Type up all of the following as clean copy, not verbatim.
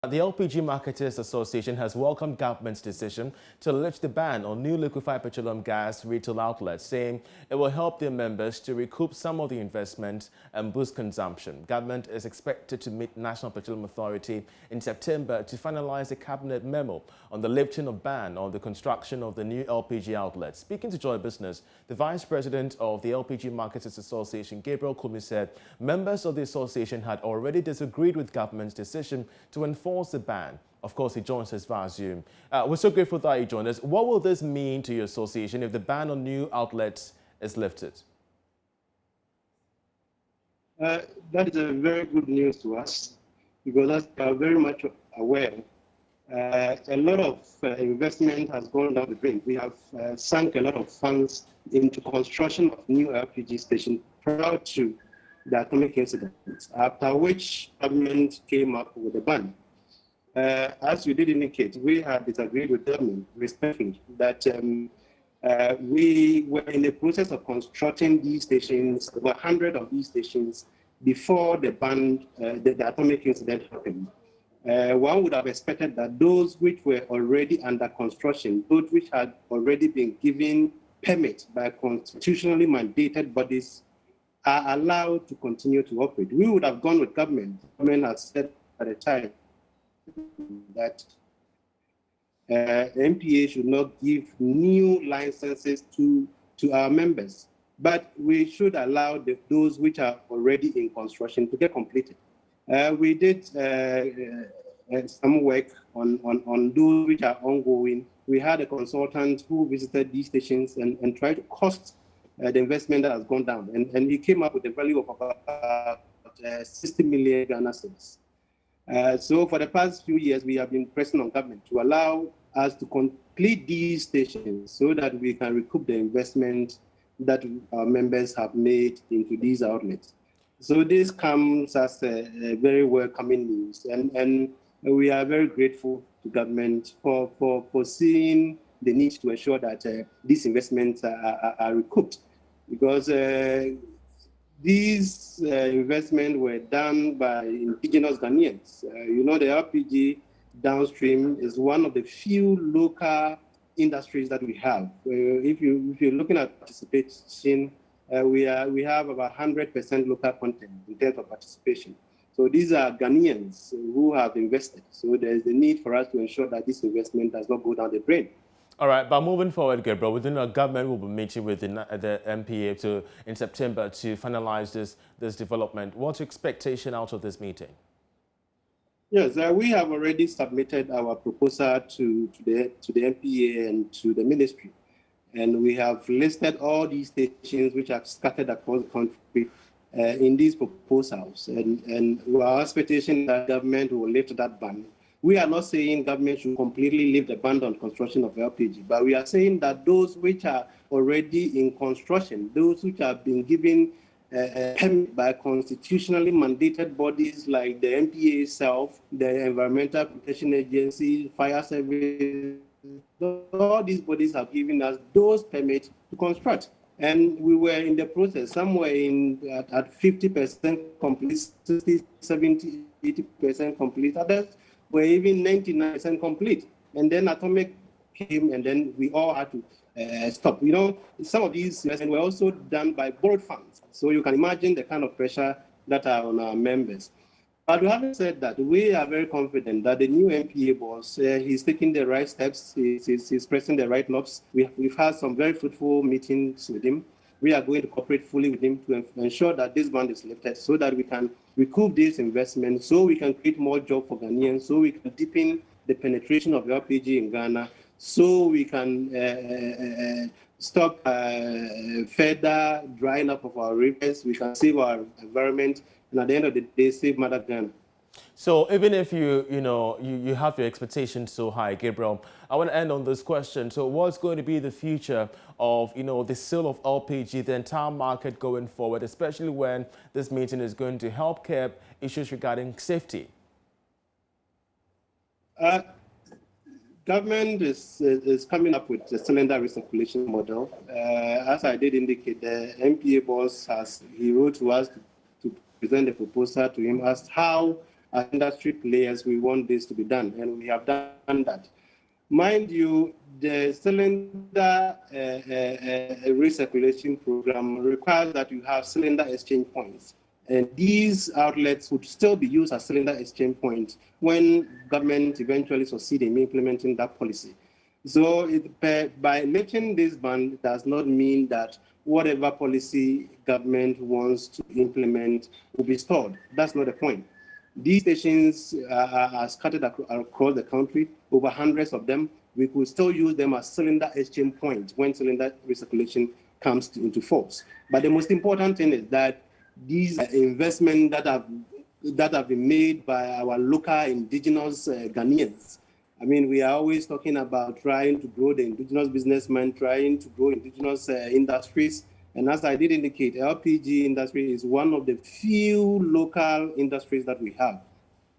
The LPG Marketers Association has welcomed government's decision to lift the ban on new liquefied petroleum gas retail outlets, saying it will help their members to recoup some of the investment and boost consumption. Government is expected to meet National Petroleum Authority in September to finalize a cabinet memo on the lifting of ban on the construction of the new LPG outlets. Speaking to Joy Business, the Vice President of the LPG Marketers Association, Gabriel Kumi, said members of the association had already disagreed with government's decision to enforce the ban. Of course, he joins us via Zoom. We're so grateful that he joined us. What will this mean to your association if the ban on new outlets is lifted? That is a very good news to us, because as we are very much aware, a lot of investment has gone down the drain. We have sunk a lot of funds into construction of new LPG stations prior to the atomic incident, after which government came up with a ban. As you did indicate, we had disagreed with government respectfully that we were in the process of constructing these stations, over 100 of these stations, before the ban, the atomic incident happened. One would have expected that those which were already under construction, those which had already been given permits by constitutionally mandated bodies, are allowed to continue to operate. We would have gone with government. Government has said at the time that MPA should not give new licenses to our members, but we should allow those which are already in construction to get completed. We did some work on those which are ongoing. We had a consultant who visited these stations and tried to cost the investment that has gone down, and he came up with a value of about 60 million Ghana cedis. So for the past few years, we have been pressing on government to allow us to complete these stations so that we can recoup the investment that our members have made into these outlets. So this comes as a very welcoming news, and we are very grateful to government for seeing the need to ensure that these investments are recouped, because these investments were done by indigenous Ghanaians. You know, the LPG downstream is one of the few local industries that we have. If you're looking at participation, we have about 100% local content in terms of participation. So these are Ghanaians who have invested. So there's the need for us to ensure that this investment does not go down the drain. All right, but moving forward, Gabriel, within our government will be meeting with the MPA in September to finalize this development. What's your expectation out of this meeting? Yes, we have already submitted our proposal to the MPA and to the ministry, and we have listed all these stations which are scattered across the country in these proposals, and our expectation that government will lift that ban. We are not saying government should completely lift the ban on construction of LPG, but we are saying that those which are already in construction, those which have been given permit by constitutionally mandated bodies like the MPA itself, the Environmental Protection Agency, Fire Service, all these bodies have given us those permits to construct. And we were in the process somewhere at 50% complete, 60, 70, 80% complete. Others were even 99% complete. And then atomic came, and then we all had to stop. You know, some of these investments were also done by borrowed funds. So you can imagine the kind of pressure that are on our members. But having said that, we are very confident that the new MPA boss, he's taking the right steps, he's pressing the right knobs. We've had some very fruitful meetings with him. We are going to cooperate fully with him to ensure that this ban is lifted so that we can recoup this investment, so we can create more jobs for Ghanaians, so we can deepen the penetration of LPG in Ghana, so we can stop further drying up of our rivers, we can save our environment, and at the end of the day, save Mother Ghana. So even if you have your expectations so high, Gabriel, I want to end on this question. So what's going to be the future of the sale of LPG, the entire market going forward, especially when this meeting is going to help curb issues regarding safety? Government is coming up with a cylinder recirculation model. As I did indicate, the MPA boss he wrote to us to present the proposal to him as how as industry players, we want this to be done, and we have done that. Mind you, the cylinder recirculation program requires that you have cylinder exchange points. And these outlets would still be used as cylinder exchange points when government eventually succeed in implementing that policy. So by lifting this ban does not mean that whatever policy government wants to implement will be stalled. That's not the point. These stations are scattered across the country, over hundreds of them. We could still use them as cylinder exchange points when cylinder recirculation comes into force. But the most important thing is that these investments that have been made by our local indigenous Ghanaians. I mean, we are always talking about trying to grow the indigenous businessmen, trying to grow indigenous industries. And as I did indicate, LPG industry is one of the few local industries that we have.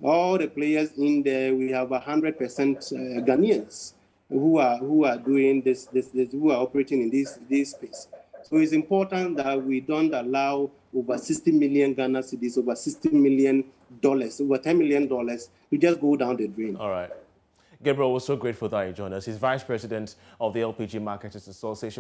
All the players in there, we have 100% Ghanaians who are doing this, who are operating in this space. So it's important that we don't allow over 60 million Ghana cedis, over $60 million, over $10 million to just go down the drain. All right. Gabriel, we're so grateful that you joined us. He's Vice President of the LPG Marketers Association.